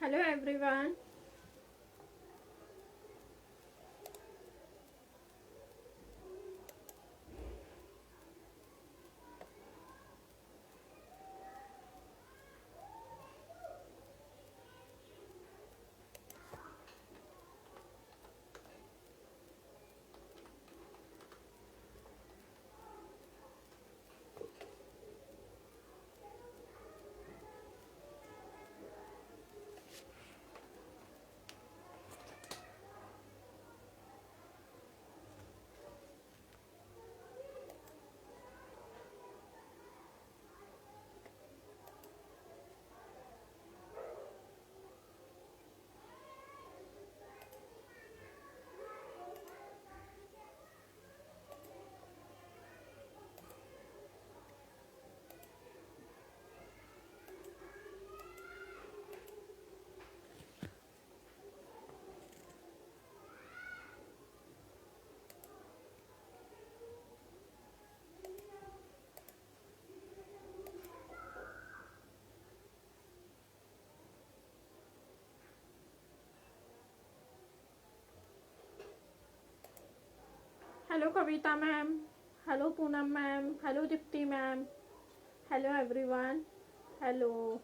Hello everyone. Hello Kavita ma'am. Hello Poonam ma'am. Hello Dipti ma'am. Hello everyone. Hello.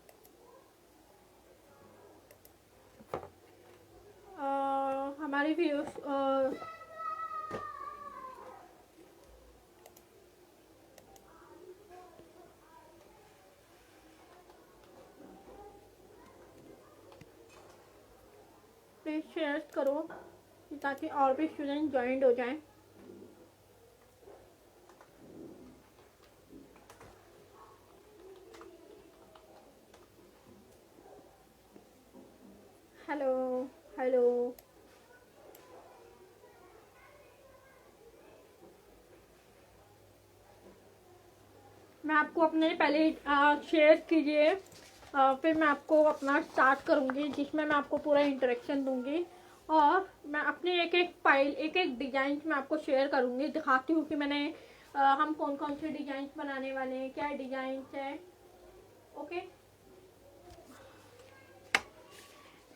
हमारी viewers please share करो ताकि और भी student join हो जाएं. Hello hello. मैं आपको अपने पहले शेयर कीजिए, फिर मैं आपको अपना स्टार्ट करूँगी जिसमें मैं आपको पूरा इंटरेक्शन दूँगी और मैं अपनी एक एक फाइल एक एक डिज़ाइन मैं आपको शेयर करूँगी, दिखाती हूँ कि मैंने हम कौन कौन से डिज़ाइन बनाने वाले हैं, क्या डिज़ाइन है. Okay,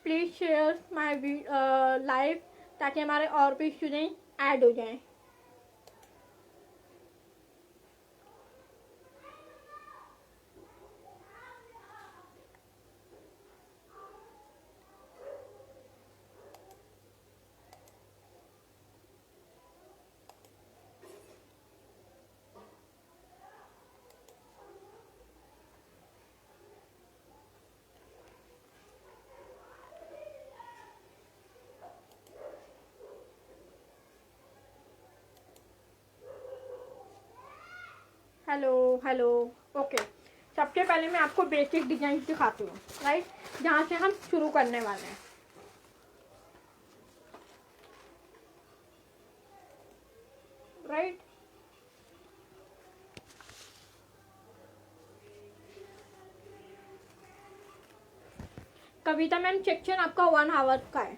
please share my live ताकि हमारे और भी स्टूडेंट ऐड हो जाएं. Hello hello. ओके, सबसे पहले मैं आपको बेसिक डिजाइन दिखाती हूँ, राइट, जहाँ से हम शुरू करने वाले हैं. राइट, कविता मैम सेक्शन आपका 1 आवर का है.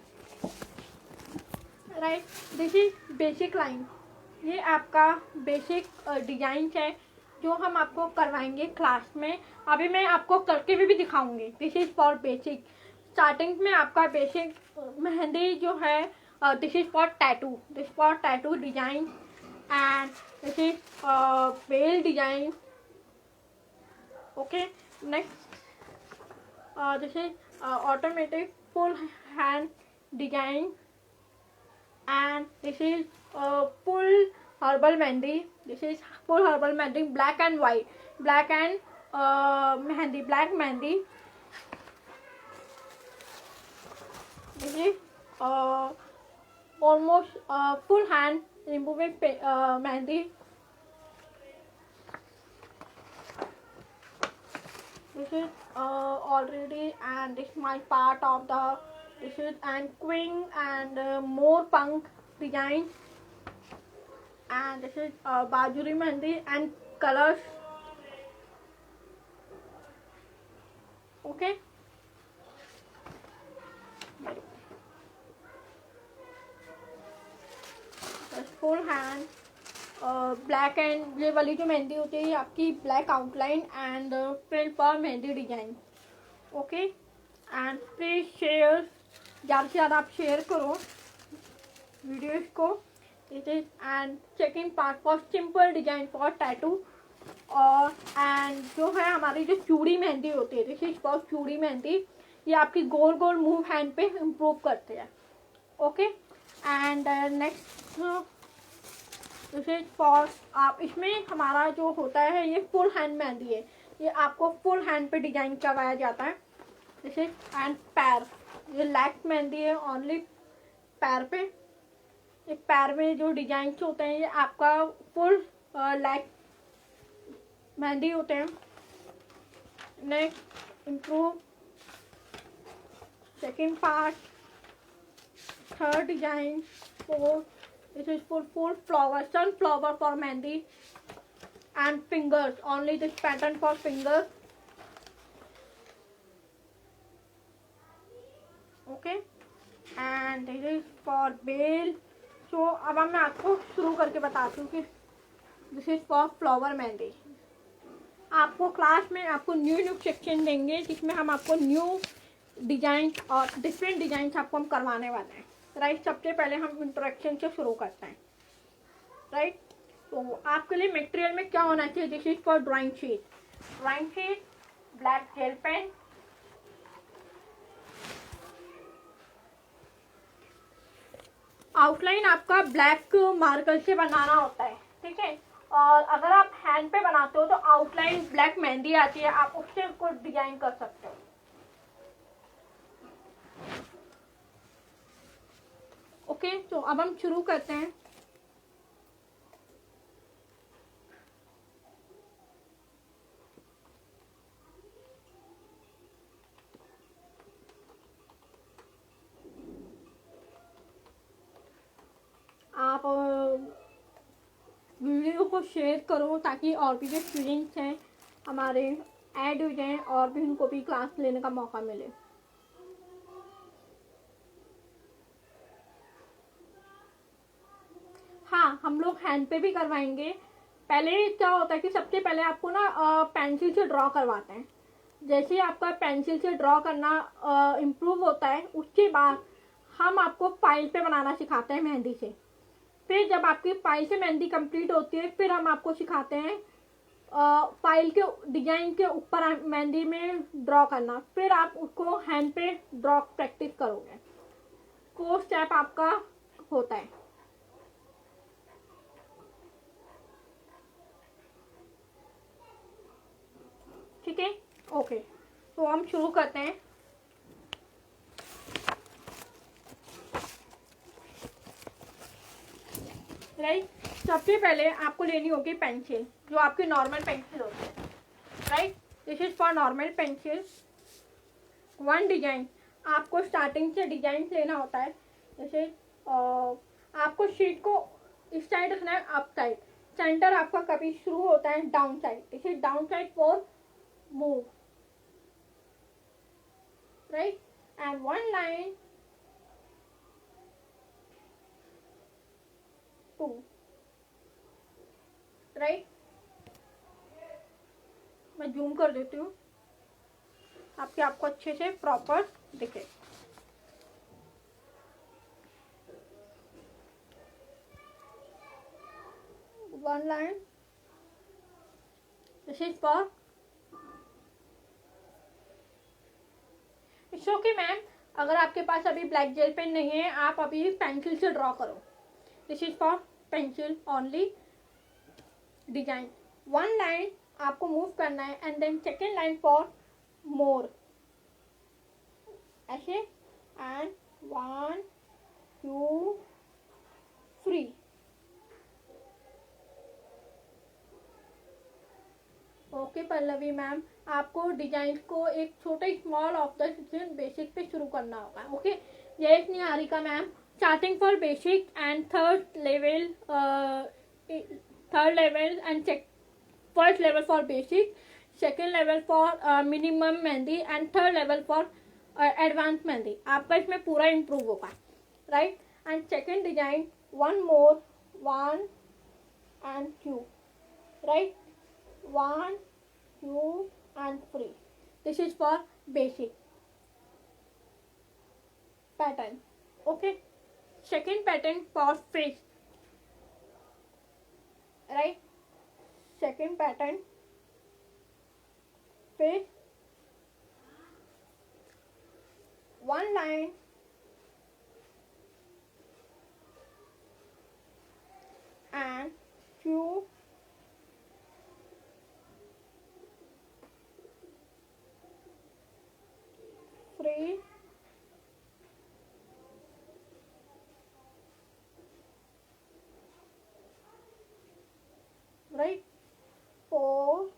Right, this is basic line. ये आपका बेसिक डिजाइन है जो हम आपको करवाएंगे क्लास में. अभी मैं आपको करके भी दिखाऊंगी. This is for basic. Starting में आपका बेसिक मेहंदी जो है, this is for tattoo. This for tattoo design and this is veil design. Okay, next this is automatic full hand design and this is full herbal mehndi. This is full herbal mehndi, black and white, black and mehndi, black mehndi. This is almost full hand removing mehndi. This is already, and this is my part of the, this is and queen and more punk design, and this is bajuri mehndi and colors. Okay, that's full hand. Black and ये वाली जो मेहंदी होती है आपकी black outline and फिर पर mehndi design. Okay, and please share, ज़्यादा से ज़्यादा आप शेयर करो वीडियोस को। It is and checking part for simple design for tattoo. और एंड जो है हमारी जो चूड़ी मेहंदी होती है, दिस इज फॉर चूड़ी मेहंदी, ये आपकी गोल गोल मूव हैंड पे इम्प्रूव करते हैं। Okay and next this is for, आप इसमें हमारा जो होता है ये फुल हैंड मेहंदी है, ये आपको फुल हैंड पे डिजाइन करवाया जाता है। दिस इज एंड पैर, ये लेग मेहंदी है ओनली पैर पे। एक पैर में जो डिजाइन होते हैं ये आपका फुल लेग मेहंदी होते हैं। Next improve, second part, third design, fourth, this is full flower, sunflower for mehndi and fingers, only this pattern for fingers. Okay and this is for bale. so अब मैं आपको शुरू करके बताती हूँ कि this is for flower mehndi. आपको class में आपको न्यू सेक्शन देंगे जिसमें हम आपको न्यू डिजाइन और डिफरेंट डिजाइन आपको हम करवाने वाले हैं। राइट, सबसे पहले हम इंट्रोडक्शन से शुरू करते हैं। राइट, तो आपके लिए मटेरियल में क्या होना चाहिए? This is for drawing sheet, black gel pen, outline आपका ब्लैक मार्कर से बनाना होता है, ठीक है। और अगर आप हैंड पे बनाते हो तो आउटलाइन ब्लैक मेहंदी आती है, आप उससे उसको डिजाइन कर सकते हो। ओके तो अब हम शुरू करते हैं। आप वीडियो को शेयर करो ताकि और भी जो स्टूडेंट्स हैं हमारे ऐड हो जाएं और भी उनको भी क्लास लेने का मौका मिले। हाँ, हम लोग हैंड पे भी करवाएंगे। पहले क्या होता है कि सबसे पहले आपको ना पेंसिल से ड्रॉ करवाते हैं। जैसे ही आपका पेंसिल से ड्रॉ करना इम्प्रूव होता है, उसके बाद हम आपको फाइल पे बनाना सिखाते हैं मेहंदी से। फिर जब आपकी फाइल से मेहंदी कंप्लीट होती है फिर हम आपको सिखाते हैं फाइल के डिजाइन के ऊपर मेहंदी में ड्रॉ करना। फिर आप उसको हैंड पे ड्रॉ प्रैक्टिस करोगे। कोर्स स्टेप आपका होता है। ठीक है, ओके तो हम शुरू करते हैं। राइट, सबसे पहले आपको लेनी होगी पेंसिल, जो आपकी नॉर्मल पेंसिल होती है। Right, this is for normal pencil. One design, आपको स्टार्टिंग से डिजाइन लेना होता है। जैसे आपको शीट को इस साइड रखना है, अप साइड। सेंटर आपका कभी शुरू होता है down side, this is down side for move. Right and one line, two. Right, मैं जूम कर देती हूँ आपके आपको अच्छे से प्रॉपर दिखे। One line, this is for it's okay ma'am, अगर आपके पास अभी ब्लैक जेल पेन नहीं है आप अभी पेंसिल से ड्रॉ करो। This is for pencil only design. One line आपको मूव करना है and then second line for more, ऐसे एंड 1 2 3। ओके पल्लवी मैम, आपको डिजाइन को एक छोटे स्मॉल ऑफ द बेसिक पे शुरू करना होगा। Okay yes Niharika ma'am, starting for basic and third level and first level for basic, second level for minimum mehndi and third level for advance mehndi. आपका इसमें पूरा इम्प्रूव होगा। Right and second design, one more, 1 and 2। Right, 1 2 and 3, this is for basic। pattern. Okay, second pattern for face, right? Second pattern, face, one line and two, three, right? Four,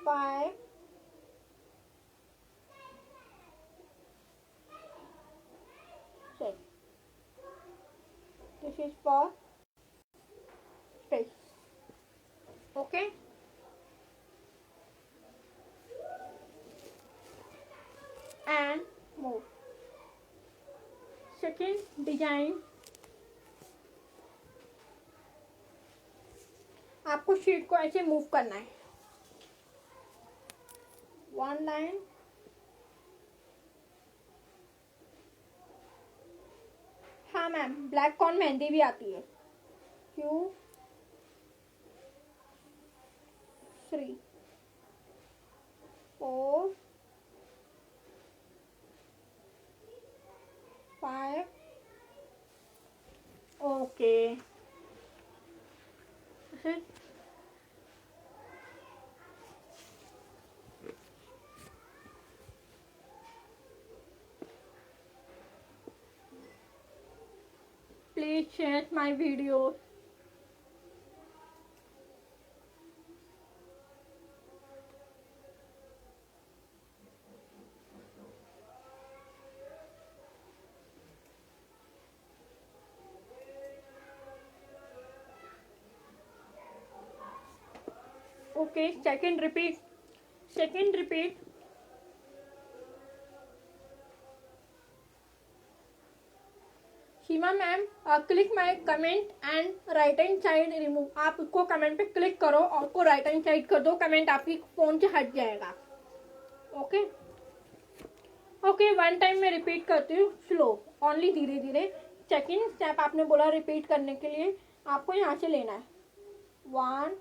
five, six. This is for face. Okay. And move. Second design, आपको sheet को ऐसे move करना है. One line, हाँ ma'am, black corn mehndi भी आती है. 2, 3, 4, 5. Okay. Please share my videos. Okay, second repeat. Second repeat. Seema ma'am, click my comment and right hand side remove. आप उसको कमेंट पे क्लिक करो और उसको राइट हैंड साइड कर दो. कमेंट आपकी फोन से हट जाएगा. ओके ओके, वन टाइम मैं रिपीट करती हूँ, स्लो, ओनली धीरे धीरे. सेकेंड स्टेप आपने बोला रिपीट करने के लिए, आपको यहाँ से लेना है. 1,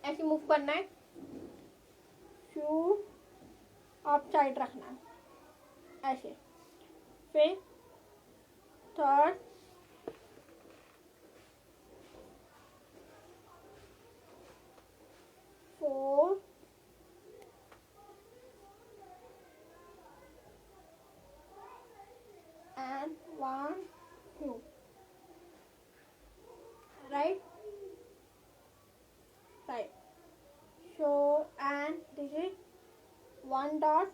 ऐसे मूव करना है. 2, अप साइड रखना है ऐसे. फिर third, four, and 1, 2. Right? Right. So, and this is 1 dot,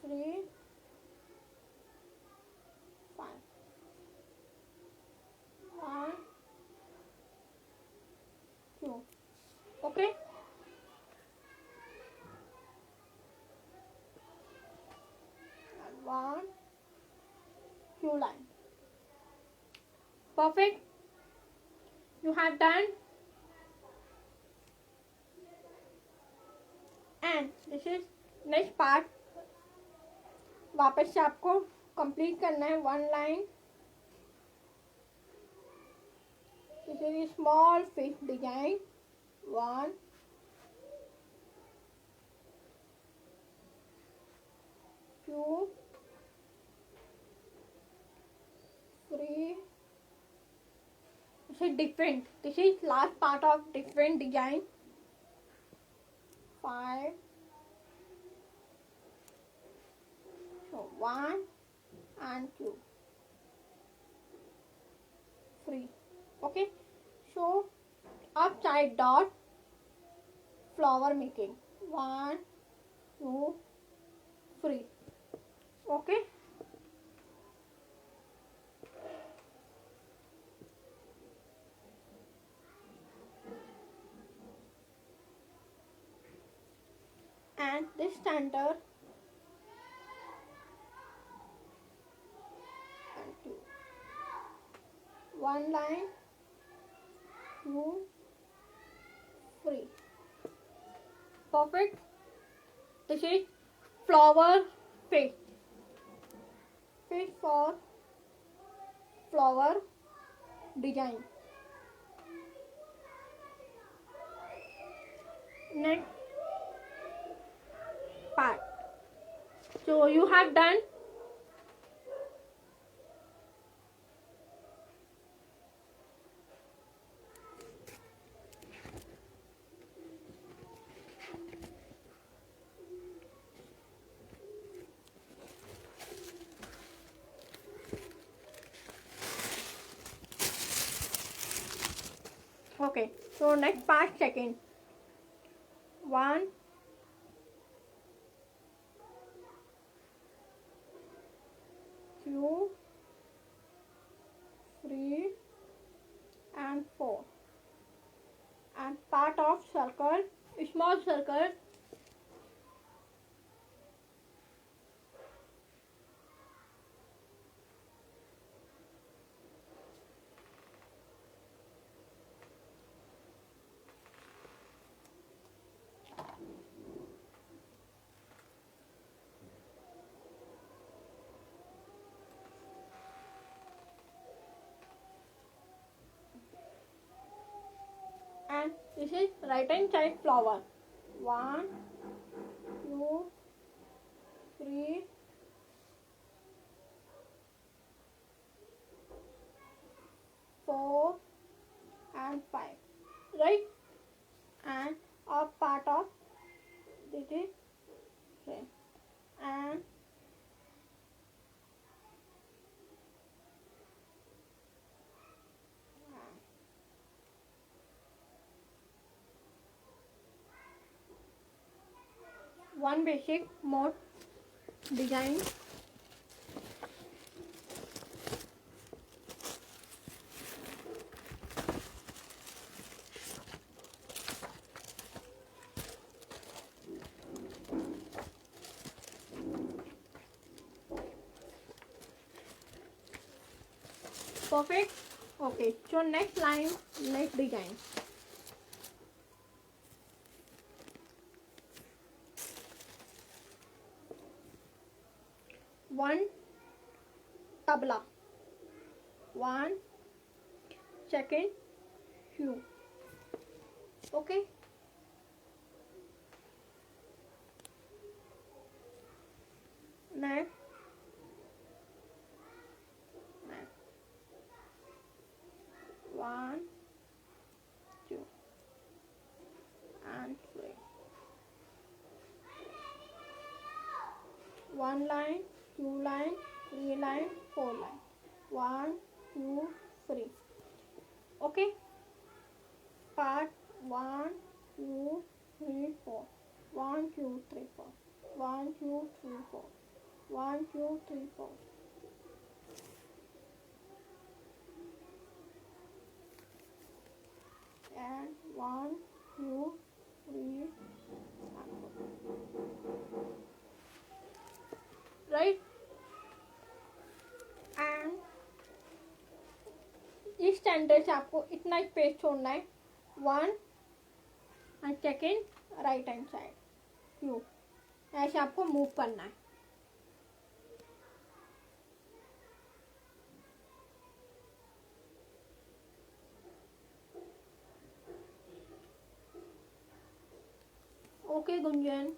3, 5. 1, 2. Okay? And 1, 2 line. Perfect. You have done. And this is next part. वापस से आपको कंप्लीट करना है. 1 line. This is a small fish design. 1, 2, 3. This is different. This is last part of different design. 5. So 1 and 2, 3. Okay. So upside dot, flower making. 1, 2, 3. Okay. And this center and 2. 1 line, 2, free. Perfect. This is flower fish. Fish for flower design. Next part. So you have done okay. So next part second. 1, 2, 3 and 4. And part of circle, small circle. And this is right hand side flower. 1, 2, 3, 4 and 5. Right? And a part of this is same. And one basic mode design. Perfect. Okay, so next line, next design. One tabla. 1 second hue. Okay. Next. Next. 1, 2 and 3. One line, 2 line, 3 line, 4 line. 1, 2, 3. Okay. Part 1, 2, 3, 4. 1, 2, 3, 4. 1, 2, 3, 4. 1, 2, 3, 4. And 1, 2, 3 and 4. Right? And इस standard से आपको इतना space छोड़ना है. 1 and second right hand side Q. ऐसे आपको move करना है. ओके गुंजन.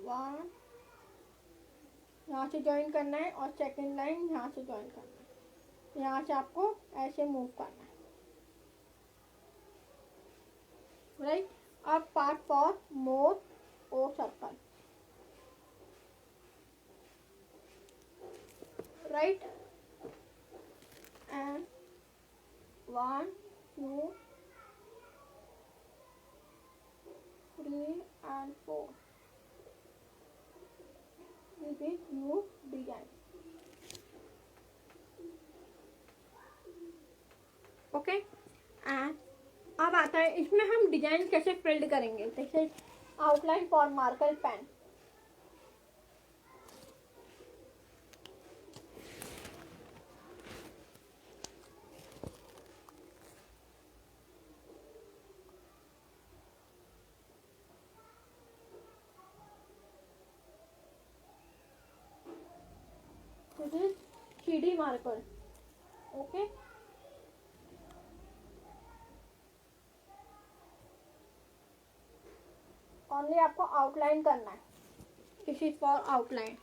1 यहाँ से ज्वाइन करना है और सेकेंड लाइन यहाँ से ज्वाइन करना है. यहाँ से आपको ऐसे मूव करना है. राइट. अब part for more O circle. Right. And 1, 2, 3 and 4. This is new design. Okay. And अब आता है इसमें हम डिजाइन कैसे फिल्ड करेंगे. जैसे outline for marker pen. This is CD marker. Okay, only आपको आउटलाइन करना है। This is for outline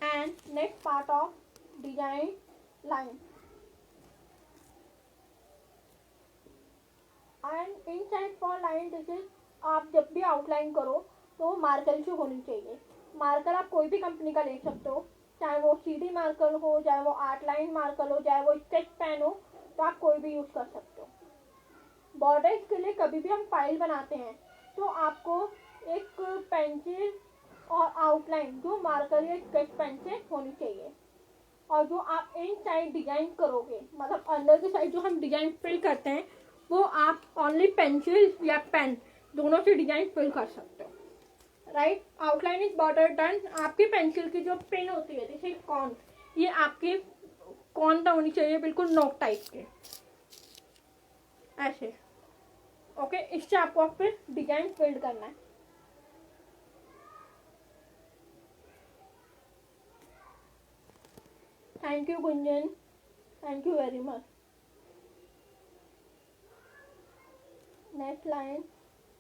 and next part of design line and inside for line. This is, आप जब भी आउटलाइन करो तो मार्कर से होनी चाहिए। मार्कर आप कोई भी कंपनी का ले सकते हो, चाहे वो CD मार्कर हो, चाहे वो आर्ट लाइन मार्कर हो, चाहे वो स्केच पेन हो, तो आप कोई भी यूज कर सकते हो। बॉर्डर्स के लिए कभी भी हम फाइल बनाते हैं तो आपको एक पेंसिल और आउटलाइन जो मार्कर या स्केच पेन से होनी चाहिए। और जो आप इन साइड डिजाइन करोगे, मतलब अंदर की साइड जो हम डिजाइन फिल करते हैं, वो आप ओनली पेंसिल या पेन दोनों से डिजाइन फिल कर सकते हो। Right, outline is border done. आपकी पेंसिल की जो पेन होती है जैसे कॉन, ये आपकी कॉन तो होनी चाहिए बिल्कुल नोक टाइप के, ऐसे। ओके, इससे आपको फिर डिजाइन फिल करना है। Thank you Gunjan, thank you very much. Next line,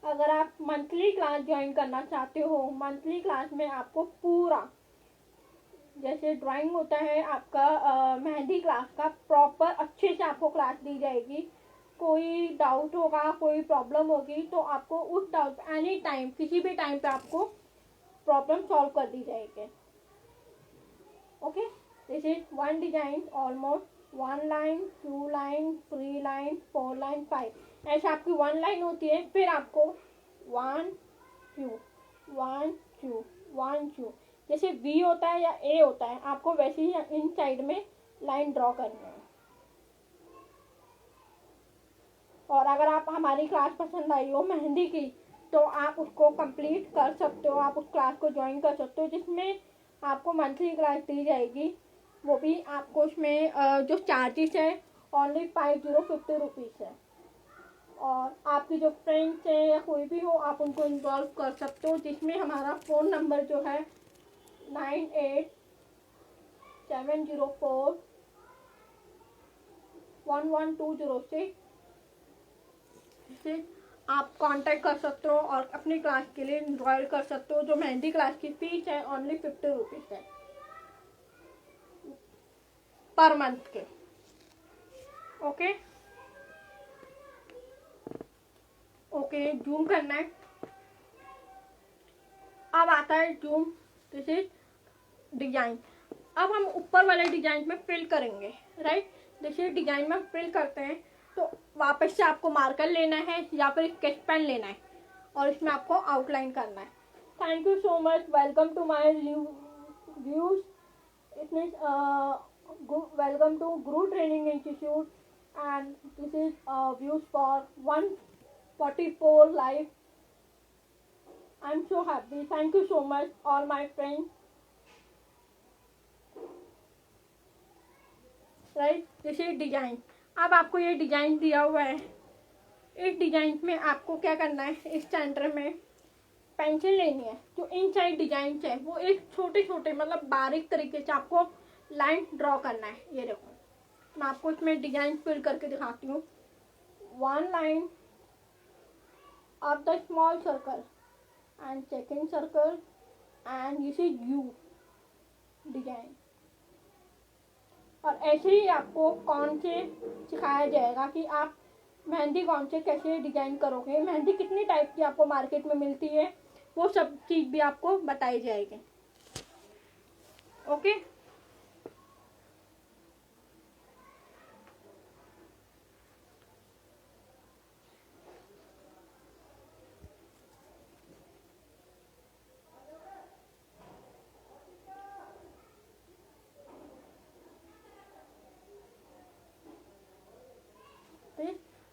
अगर आप मंथली क्लास ज्वाइन करना चाहते हो, मंथली क्लास में आपको पूरा जैसे ड्राइंग होता है आपका मेहंदी क्लास का प्रॉपर अच्छे से आपको क्लास दी जाएगी। कोई डाउट होगा, कोई प्रॉब्लम होगी तो आपको उस डाउट एनी टाइम, किसी भी टाइम पे आपको प्रॉब्लम सॉल्व कर दी जाएगी। Okay, this is one design, almost 1 line, 2 line, 3 line, 4 line, 5, ऐसे आपकी 1 लाइन होती है। फिर आपको 1 2 1 2 1 2, जैसे V होता है या A होता है, आपको वैसे ही इन साइड में लाइन ड्रॉ करनी है। और अगर आप हमारी क्लास पसंद आई हो मेहंदी की, तो आप उसको कंप्लीट कर सकते हो, आप उस क्लास को ज्वाइन कर सकते हो जिसमें आपको मंथली क्लास दी जाएगी। वो भी आपको उसमें जो चार्जेस है ओनली 5050 रुपीज़ है। और आपकी जो फ्रेंड्स हैं या कोई भी हो, आप उनको इन्वॉल्व कर सकते हो, जिसमें हमारा फ़ोन नंबर जो है 9870411206 से आप कांटेक्ट कर सकते हो और अपनी क्लास के लिए इनरोल कर सकते हो। जो मेहंदी क्लास की फीस है ओनली 50 रुपीज़ है पर मंथ के। ओके ओके, जूम करना है। अब आता है जूम, दिस इज डिजाइन। अब हम ऊपर वाले डिजाइन में फिल करेंगे। राइट, जैसे डिजाइन में फिल करते हैं तो वापस से आपको मार्कर लेना है या फिर स्केच पेन लेना है और इसमें आपको आउटलाइन करना है। Thank you so much, welcome to my views. It means welcome to Guru training institute and this is views for 144 live. I'm so happy. Thank you so much, all my friends. Right, जैसे design, अब आपको ये design दिया हुआ है। इस design में आपको क्या करना है, इस सेंटर में पेंसिल लेनी है। जो इनसाइड डिजाइन है वो एक छोटे छोटे मतलब बारीक तरीके से आपको लाइन ड्रॉ करना है। ये देखो, मैं आपको इसमें डिजाइन फिल करके दिखाती हूँ। 1 line of the small circle and second circle and you see U design. और ऐसे ही आपको कौन से सिखाया जाएगा कि आप मेहंदी कौन से कैसे डिजाइन करोगे, मेहंदी कितनी टाइप की आपको मार्केट में मिलती है, वो सब चीज़ भी आपको बताई जाएगी। Okay,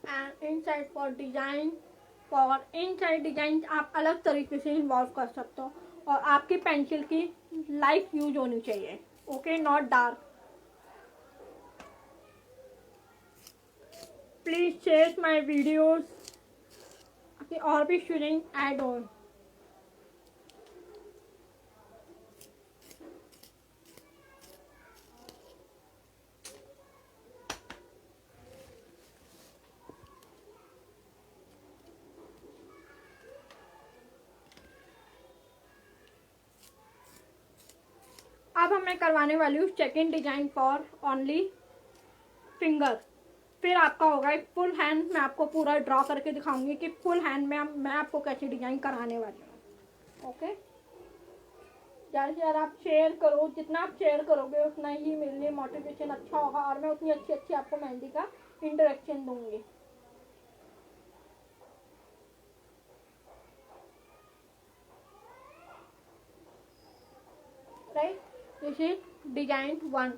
and inside for design, for inside design आप अलग तरीके से इन्वॉल्व कर सकते हो। और आपकी पेंसिल की लाइट यूज होनी चाहिए। Okay, not dark. Please share my videos और भी स्टूडेंट ऐड ऑन। अब मैं करवाने वाली हूँ check in design for only finger. फिर आपका होगा एक फुल हैंड। मैं आपको पूरा ड्रॉ करके दिखाऊंगी कि फुल हैंड में मैं आपको कैसी डिजाइन कराने वाली हूँ। ओके, ज़्यादा से ज़्यादा आप शेयर करो, जितना आप शेयर करोगे उतना ही मेरे लिए मोटिवेशन अच्छा होगा और मैं उतनी अच्छी अच्छी आपको मेहंदी का इंटरेक्शन दूंगी। Right, this is design 1।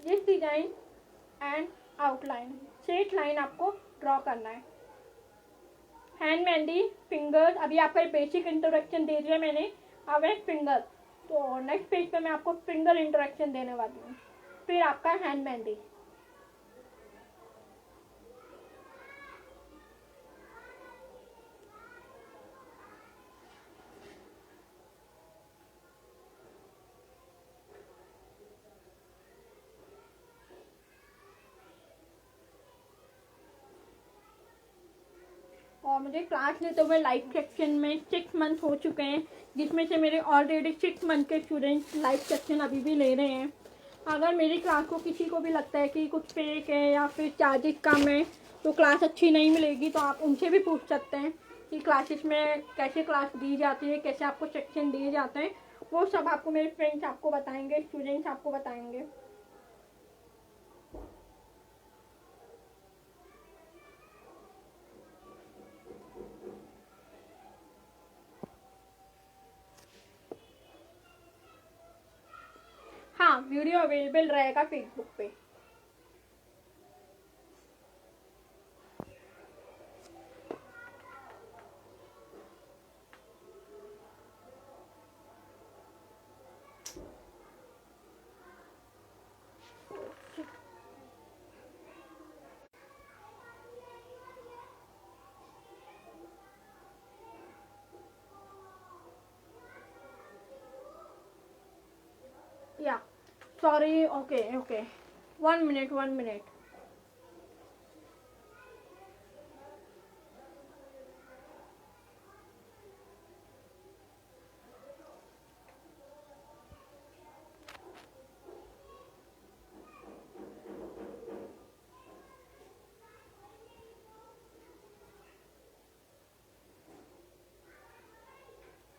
This design and outline, straight line आपको ड्रॉ करना है। हैंड मेहंदी, फिंगर, अभी आपका बेसिक इंट्रोडक्शन दे दिया मैंने। अब है फिंगर, तो नेक्स्ट पेज पे मैं आपको फिंगर इंट्रोडक्शन देने वाली हूँ। फिर आपका हैंड मेहंदी। और मुझे क्लास लेते हुए लाइव सेक्शन में 6 मंथ हो चुके हैं, जिसमें से मेरे ऑलरेडी 6 मंथ के स्टूडेंट्स लाइव सेक्शन अभी भी ले रहे हैं। अगर मेरी क्लास को किसी को भी लगता है कि कुछ फेक है या फिर चार्जेस कम है तो क्लास अच्छी नहीं मिलेगी, तो आप उनसे भी पूछ सकते हैं कि क्लासेस में कैसे क्लास दी जाती है, कैसे आपको सेक्शन दिए जाते हैं। वो सब आपको मेरे फ्रेंड्स आपको बताएंगे, स्टूडेंट्स आपको बताएंगे। हाँ, वीडियो अवेलेबल रहेगा फेसबुक पे। या sorry, okay okay, 1 minute 1 minute.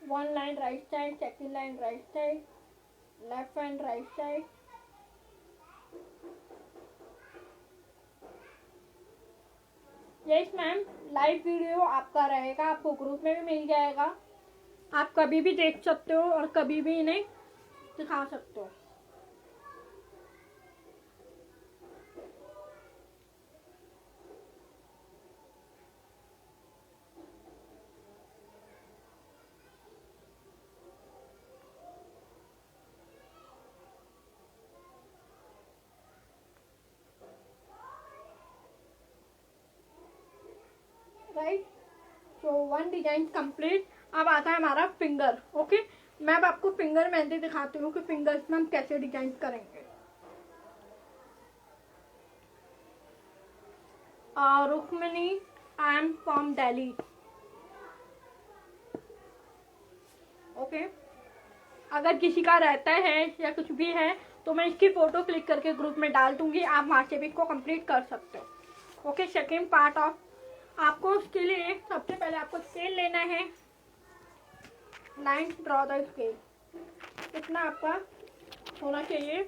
One line right side, second line right side, left and right side. Yes ma'am, live video आपका रहेगा, आपको ग्रुप में भी मिल जाएगा। आप कभी भी देख सकते हो और कभी भी इन्हें दिखा सकते हो। राइट, तो 1 डिजाइन कंप्लीट। अब आता है हमारा फिंगर। ओके, मैं अब आपको फिंगर मेहंदी दिखाती हूँ कि फिंगर्स में हम कैसे डिजाइन करेंगे। Rukmini, I am from Delhi. Okay, अगर किसी का रहता है या कुछ भी है तो मैं इसकी फोटो क्लिक करके ग्रुप में डाल दूंगी, आप वहाँ से भी इसको कंप्लीट कर सकते हो। ओके, सेकेंड पार्ट ऑफ, आपको उसके लिए सबसे पहले आपको स्केल लेना है। लाइन ड्रॉ द स्केल, इतना आपका होना चाहिए।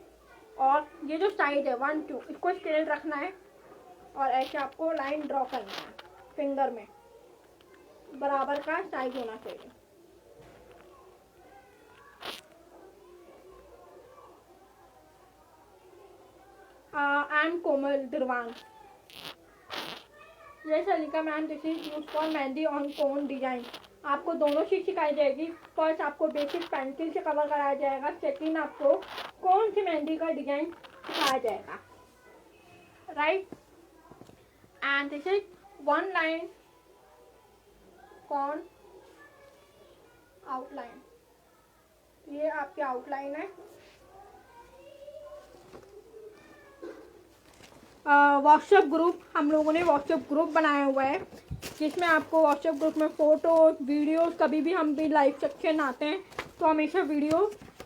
और ये जो साइड है 1 2, इसको स्केल रखना है और ऐसे आपको लाइन ड्रॉ करना है। फिंगर में बराबर का साइज होना चाहिए। आई एम कोमल दिरवान। ये सलीका ma'am, this is use for mehndi on cone design. आपको दोनों चीज सिखाई जाएगी। फर्स्ट आपको बेसिक पेंसिल से कवर कराया जाएगा, सेकंड आपको कौन सी मेहंदी का डिजाइन सिखाया जाएगा। Right, and this is 1 line कॉन आउटलाइन। ये आपकी आउटलाइन है। व्हाट्सएप ग्रुप, हम लोगों ने व्हाट्सएप ग्रुप बनाया हुआ है, जिसमें आपको व्हाट्सएप ग्रुप में फ़ोटो वीडियो, कभी भी हम भी लाइव सेक्शन आते हैं तो हमेशा वीडियो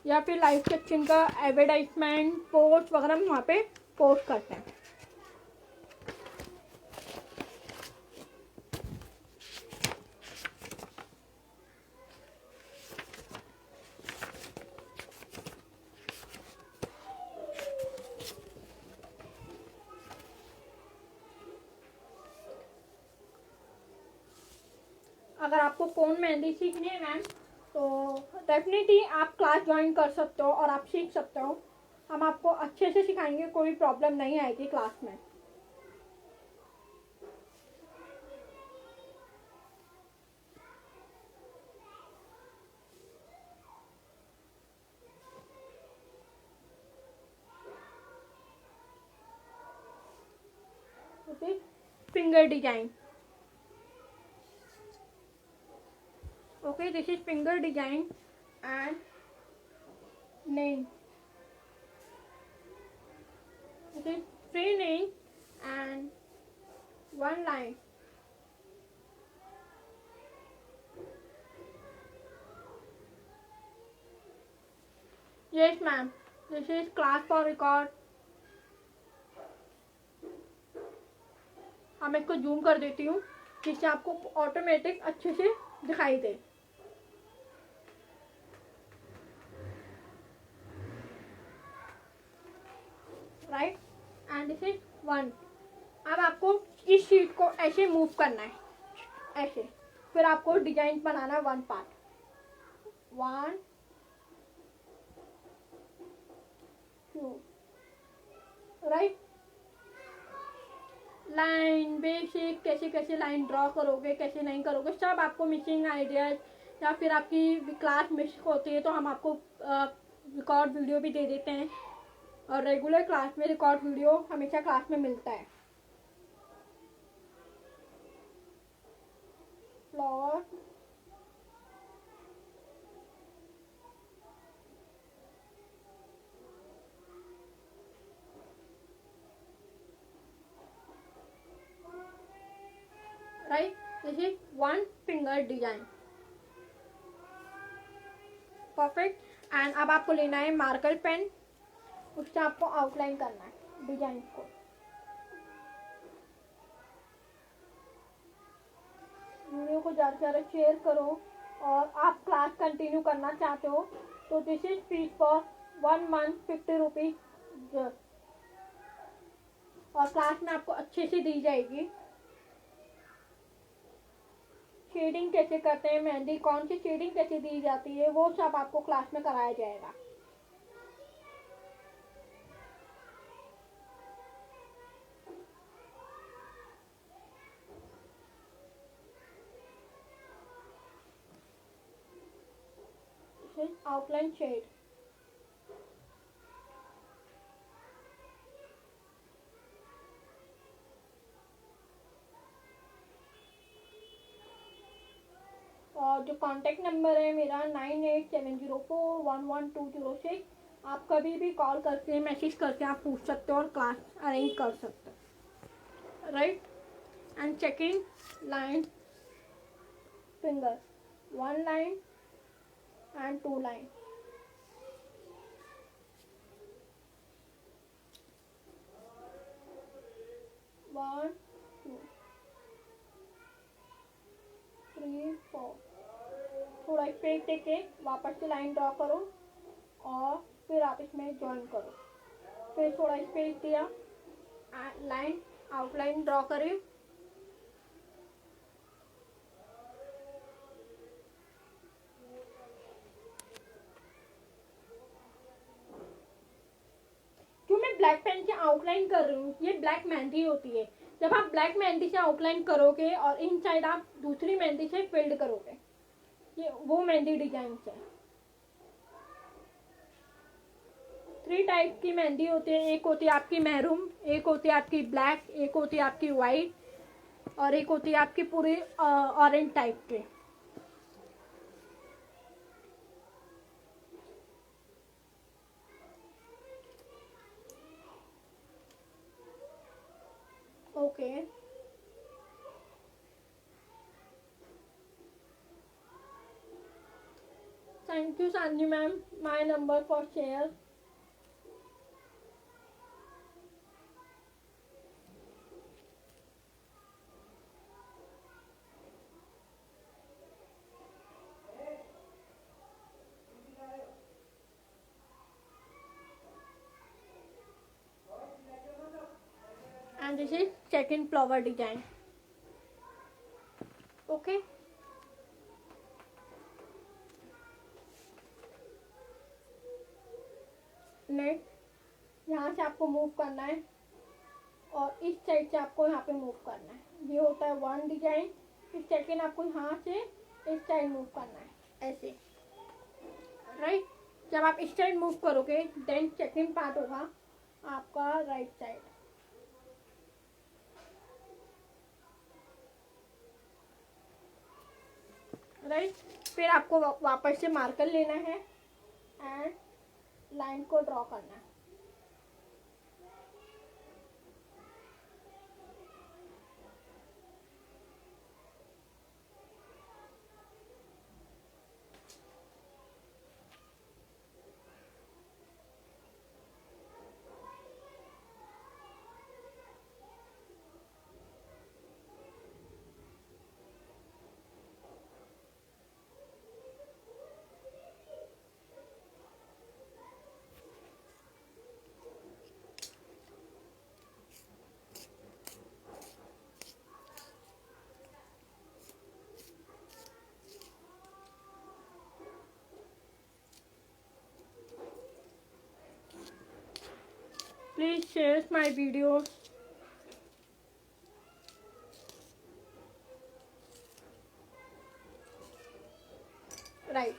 या फिर लाइव सेक्शन का एडवर्टाइजमेंट पोस्ट वगैरह हम वहाँ पे पोस्ट करते हैं। अगर आपको कोन मेहंदी सीखनी है मैम तो डेफिनेटली आप क्लास ज्वाइन कर सकते हो और आप सीख सकते हो। हम आपको अच्छे से सिखाएंगे, कोई प्रॉब्लम नहीं आएगी क्लास में। Finger design. Okay, this is finger design and name. This is three name and one line. Yes, ma'am. This is class for record. मैं इसको जूम कर देती हूँ जिससे आपको ऑटोमेटिक अच्छे से दिखाई दे। Right and this is one. अब आपको इस शीट को ऐसे मूव करना है, ऐसे। फिर आपको डिजाइन बनाना है one part, 1 2 right. Line basic कैसे कैसे लाइन ड्रॉ करोगे, कैसे नहीं करोगे, सब आपको मिसिंग आइडियाज या फिर आपकी क्लास मिस होती है तो हम आपको रिकॉर्ड वीडियो भी दे देते हैं। और रेगुलर क्लास में रिकॉर्ड वीडियो हमेशा क्लास में मिलता है। Flower right, this is one finger design. Perfect. And अब आपको लेना है मार्कर पेन, उससे आपको आउटलाइन करना है डिजाइन को। वीडियो को ज़्यादा से ज़्यादा शेयर करो और आप क्लास कंटिन्यू करना चाहते हो तो this is fees for 1 month 50 rupees. और क्लास में आपको अच्छे से दी जाएगी। शेडिंग कैसे करते हैं, मेहंदी कौन सी शेडिंग कैसे दी जाती है, वो सब आपको क्लास में कराया जाएगा। Outline shade. और जो कांटेक्ट नंबर है मेरा 9870411206। आप कभी भी कॉल करके मैसेज करके आप पूछ सकते हो और क्लास अरेंज कर सकते हो। Right and checking line finger, 1 line and 2 line। One two three four. थोड़ा स्पेस देके वापस से लाइन ड्रॉ करो और फिर आप इसमें ज्वाइन करो। फिर थोड़ा स्पेस दिया, लाइन आउटलाइन ड्रॉ करें। ब्लैक पेन से आउटलाइन कर रही हूँ, ये ब्लैक मेहंदी होती है। जब आप ब्लैक मेहंदी से आउटलाइन करोगे और इन साइड आप दूसरी मेहंदी से फिल्ड करोगे, ये वो मेहंदी डिजाइन है। 3 टाइप की मेहंदी होती है। एक होती है आपकी मैरून, एक होती है आपकी ब्लैक, एक होती है आपकी वाइट और एक होती है आपकी पूरी ऑरेंज टाइप के। Okay thank you Sanvi ma'am, my number for share. And this is second flower design. Okay. Next यहाँ से आपको मूव करना है और इस साइड से आपको यहाँ पे मूव करना है। ये होता है वन डिजाइन। फिर सेकेंड आपको यहाँ से इस साइड मूव करना है ऐसे, राइट। जब आप इस साइड मूव करोगे देन सेकेंड पार्ट होगा आपका राइट साइड, राइट। फिर आपको वापस से मार्कर लेना है एंड लाइन को ड्रॉ करना है। Please share my videos. Right.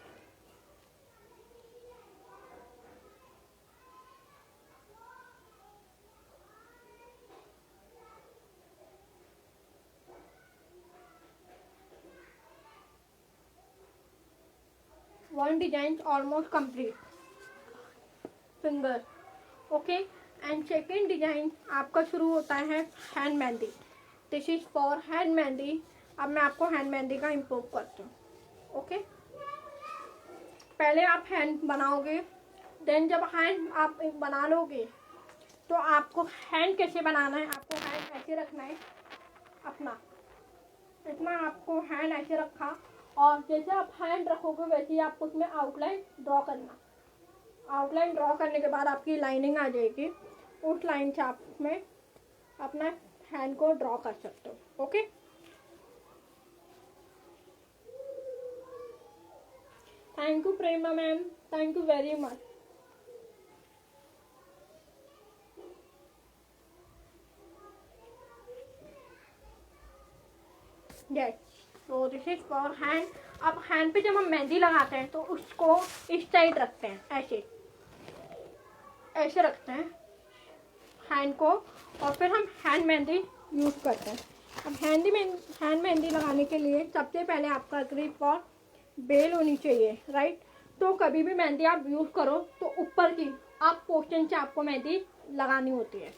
One design almost complete. Finger. Okay. And second design आपका शुरू होता है hand mehndi. This is for hand mehndi. अब मैं आपको हैंड मेहंदी का इम्प्रूव करती हूँ। ओके, पहले आप हैंड बनाओगे, देन जब हैंड आप बना लोगे तो आपको हैंड कैसे बनाना है, आपको हैंड ऐसे रखना है अपना, इतना आपको हैंड ऐसे रखा और जैसे आप हैंड रखोगे वैसे ही आपको उसमें आउटलाइन ड्रॉ करना। आउटलाइन ड्रॉ करने के बाद आपकी लाइनिंग आ जाएगी, उस लाइन से आप में अपना हैंड को ड्रॉ कर सकते हो। Okay, thank you Prema ma'am, thank you very much. Yes, तो दिस इज फॉर हैंड। अब हैंड पे जब हम मेहंदी लगाते हैं तो उसको इस साइड रखते हैं, ऐसे ऐसे रखते हैं हैंड को, और फिर हम हैंड मेहंदी यूज़ करते हैं। अब हैंड मेहंदी लगाने के लिए सबसे पहले आपका ग्रिप और बेल होनी चाहिए, राइट। तो कभी भी मेहंदी आप यूज़ करो तो ऊपर की आप पोर्शन से आपको मेहंदी लगानी होती है।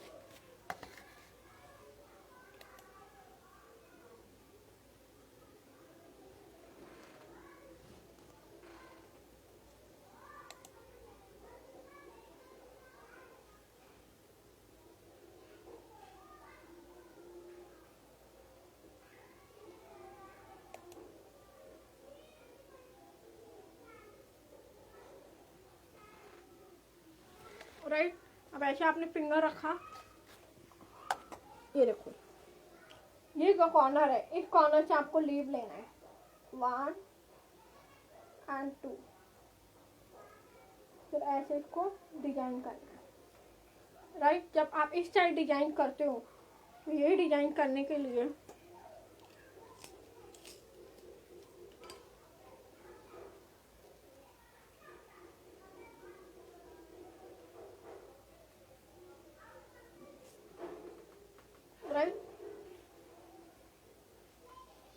राइट, अब ऐसे आपने फिंगर रखा, ये देखो ये जो कॉर्नर है इस कॉर्नर से आपको लीव लेना है, 1 and 2, फिर ऐसे इसको डिजाइन करना है, राइट। जब आप इस साइड डिजाइन करते हो तो ये डिजाइन करने के लिए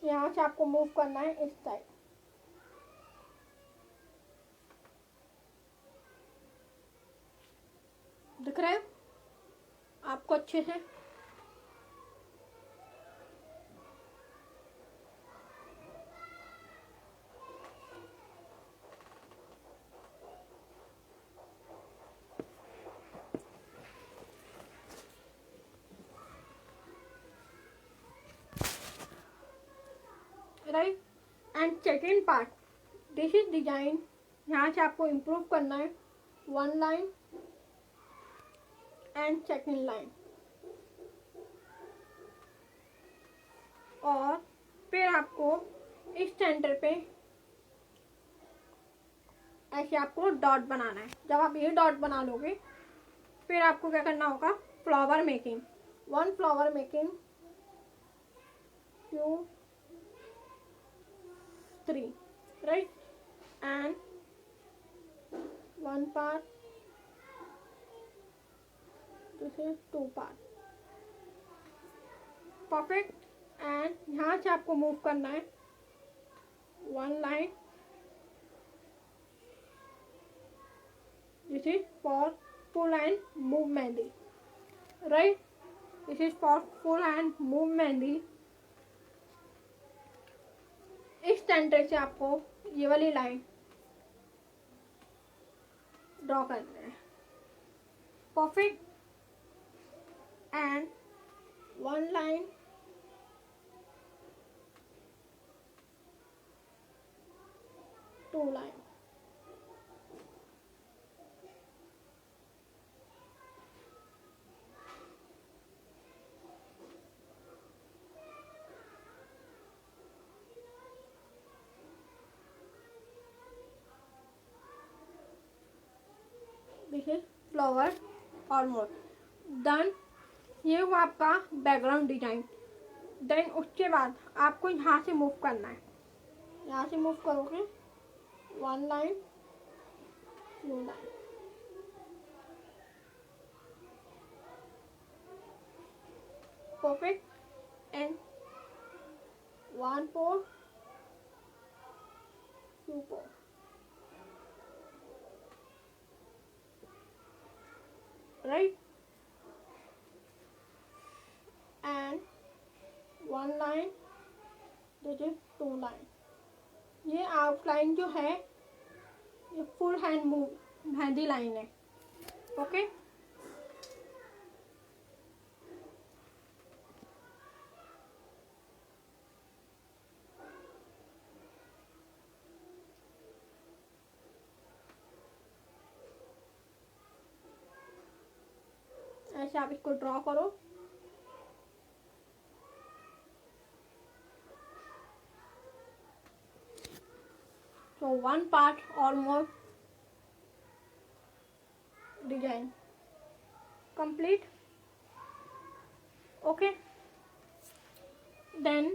यहाँ से आपको मूव करना है इस साइड, दिख रहा है आपको अच्छे से। And second part, this is design. यहाँ से आपको इम्प्रूव करना है, 1 लाइन एंड सेकेंड लाइन, और फिर आपको इस सेंटर पे ऐसे आपको डॉट बनाना है। जब आप ये डॉट बना लोगे फिर आपको क्या करना होगा, flower making, 1 flower making, 2 3, right, and 1 part, this is 2 part, perfect. And यहाँ से आपको मूव करना है 1 line, this is for full hand move mehndi, right, this is for full hand move mehndi. इस सेंटर से आपको ये वाली लाइन ड्रॉ करना है, perfect, and 1 line, 2 line, this is flower almost done. ये हुआ आपका बैकग्राउंड डिजाइन। देन उसके बाद आपको यहाँ से मूव करना है, यहाँ से मूव करोगे 1 line, 2 line, perfect, and 1 4, 2 4, right, and 1 line, this is 2 line. ये आउटलाइन जो है ये full hand move mehndi line है, ओके। ऐसे आप इसको ड्रॉ करो, so 1 part almost design complete, okay. Then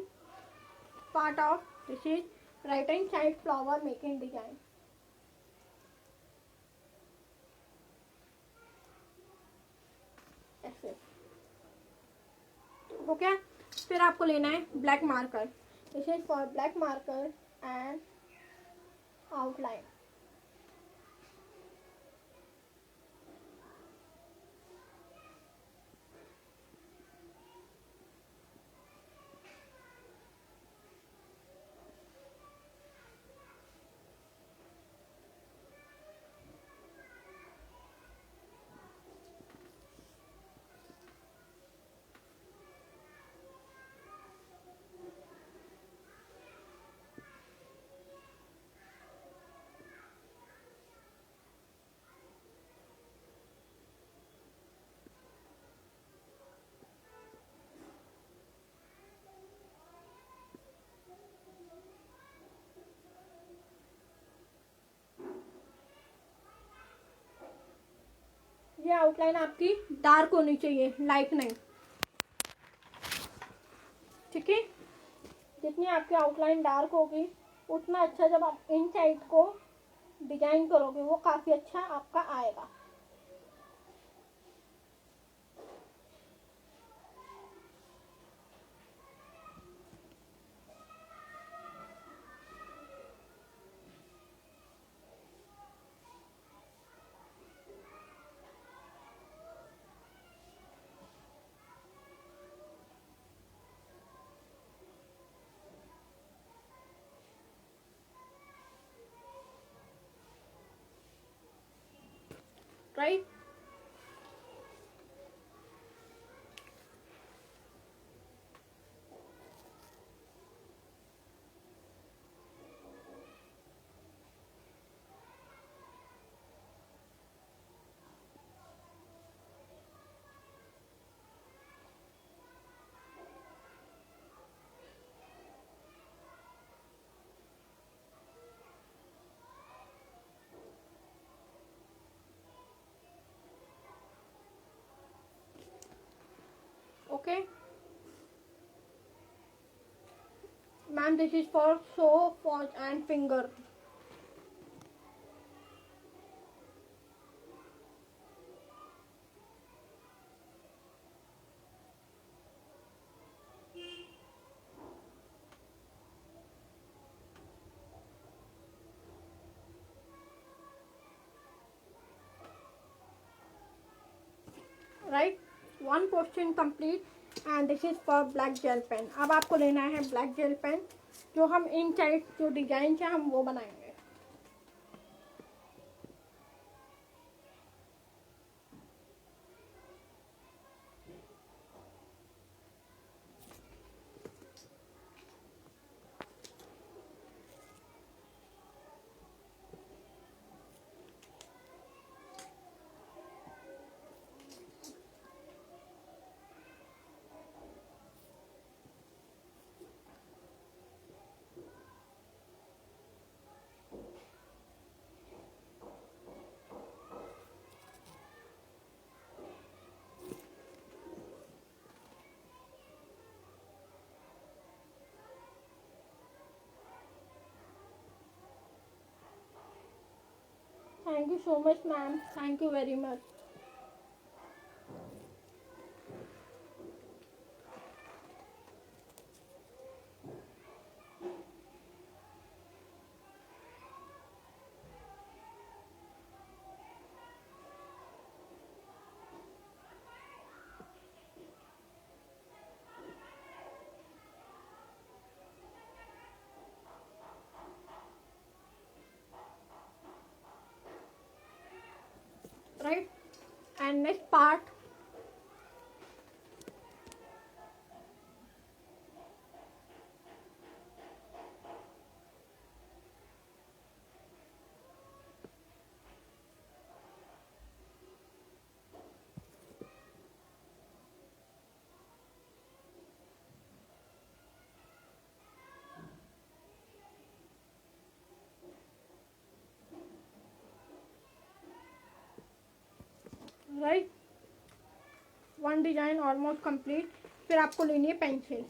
part of this is right hand side flower making design, ऐसे हो गया। फिर आपको लेना है black marker, this is for black marker and outline, ये आउटलाइन आपकी डार्क होनी चाहिए, लाइट नहीं, ठीक है। जितनी आपकी आउटलाइन डार्क होगी उतना अच्छा जब आप इन साइड को डिजाइन करोगे वो काफी अच्छा आपका आएगा। Right, Okay, ma'am, this is for show, forge and finger. Right, one question complete and this is for black gel pen. अब आपको लेना है ब्लैक जेल पेन, जो हम इन साइड जो डिजाइन है हम वो बनाएंगे. Thank you so much, ma'am. Thank you very much. Right? And next part, right? One design almost complete. फिर आपको लेनी है pencil.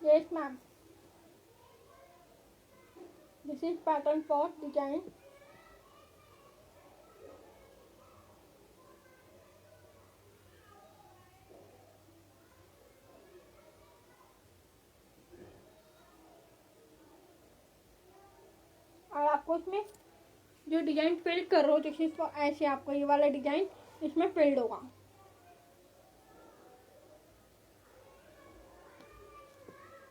Yes, ma'am. This is pattern for design. और आपको इसमें जो डिजाइन फिल कर रहे हो, जैसे इसको ऐसे आपको ये वाला डिजाइन इसमें फिल्ड होगा.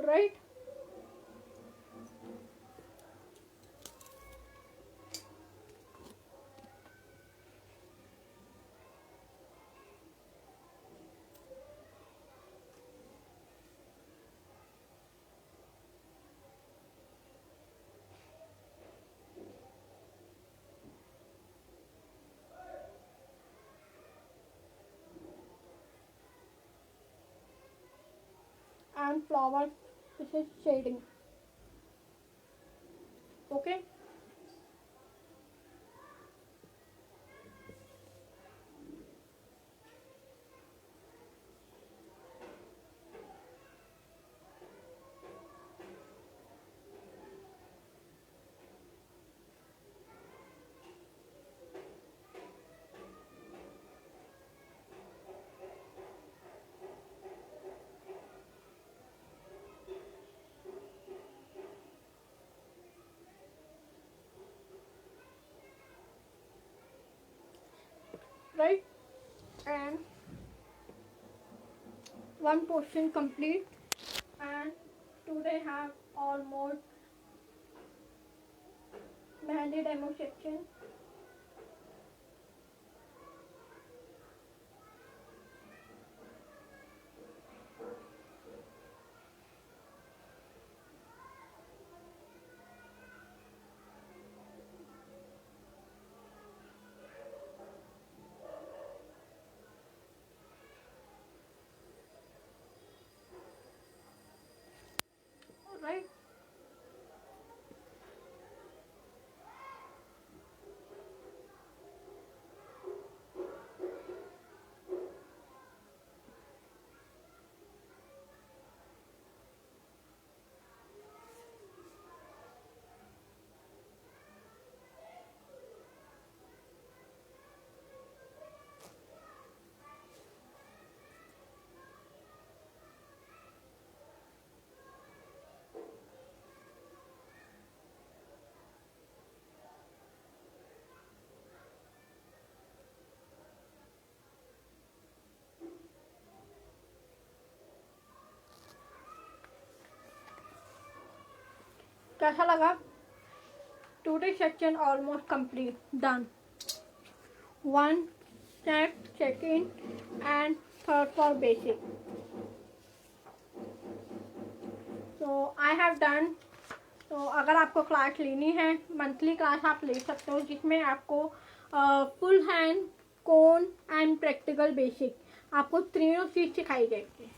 Right. And flowers, this is shading. Okay. Right. And one portion complete. And today have almost mehndi demo section. Right. कैसा लगा? Today section almost complete, done. 1 step, second and third for basic. So I have done. तो अगर आपको class लेनी है, monthly class आप ले सकते हो, जिसमें आपको full hand, cone and practical basic आपको तीनों चीज सिखाई जाएगी।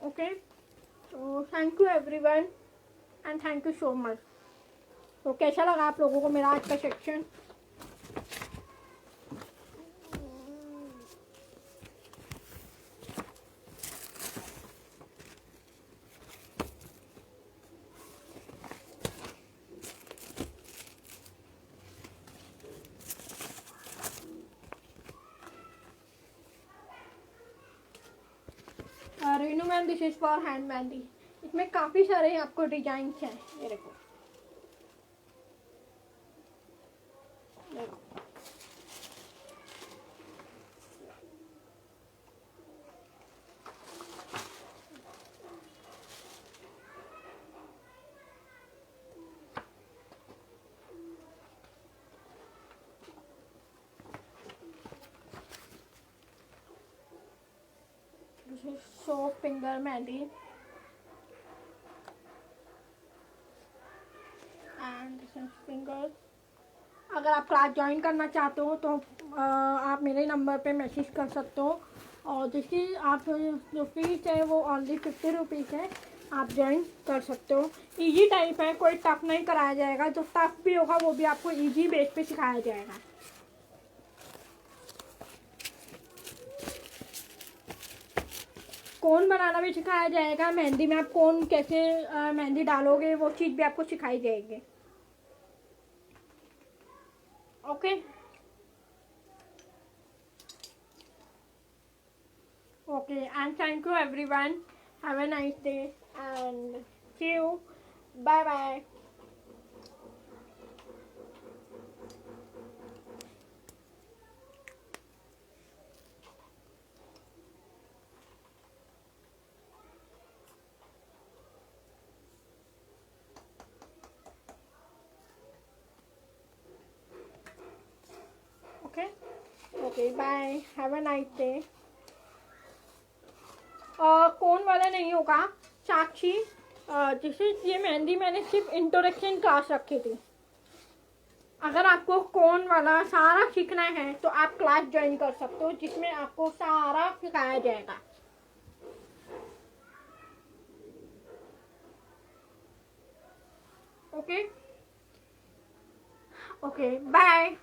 ओके, तो thank you everyone and thank you so much. तो कैसा लगा आप लोगों को मेरा आज का section? Renu ma'am, this is for hand mehndi. इसमें काफ़ी सारे आपको डिजाइन हैं, ये देखो, देखो। This is so finger mehndi and this is finger. अगर आप क्लास ज्वाइन करना चाहते हो तो आप मेरे नंबर पे मैसेज कर सकते हो, और जिसकी आप जो फीस है वो ओनली 50 रुपीज़ है, आप ज्वाइन कर सकते हो। इजी टाइप है, कोई टफ नहीं कराया जाएगा, जो टफ भी होगा वो भी आपको इजी बेस पे सिखाया जाएगा। कोन बनाना भी सिखाया जाएगा, मेहंदी में आप कोन कैसे मेहंदी डालोगे वो चीज़ भी आपको सिखाई जाएगी। Okay, okay and thank you everyone, have a nice day and see you, bye bye. Okay, okay bye, have a nice day. कौन वाला नहीं होगा साक्षी, जैसे ये मेहंदी मैंने सिर्फ इंट्रोडक्शन क्लास रखी थी। अगर आपको कौन वाला सारा सीखना है तो आप क्लास ज्वाइन कर सकते हो, जिसमें आपको सारा सिखाया जाएगा। Okay, okay bye.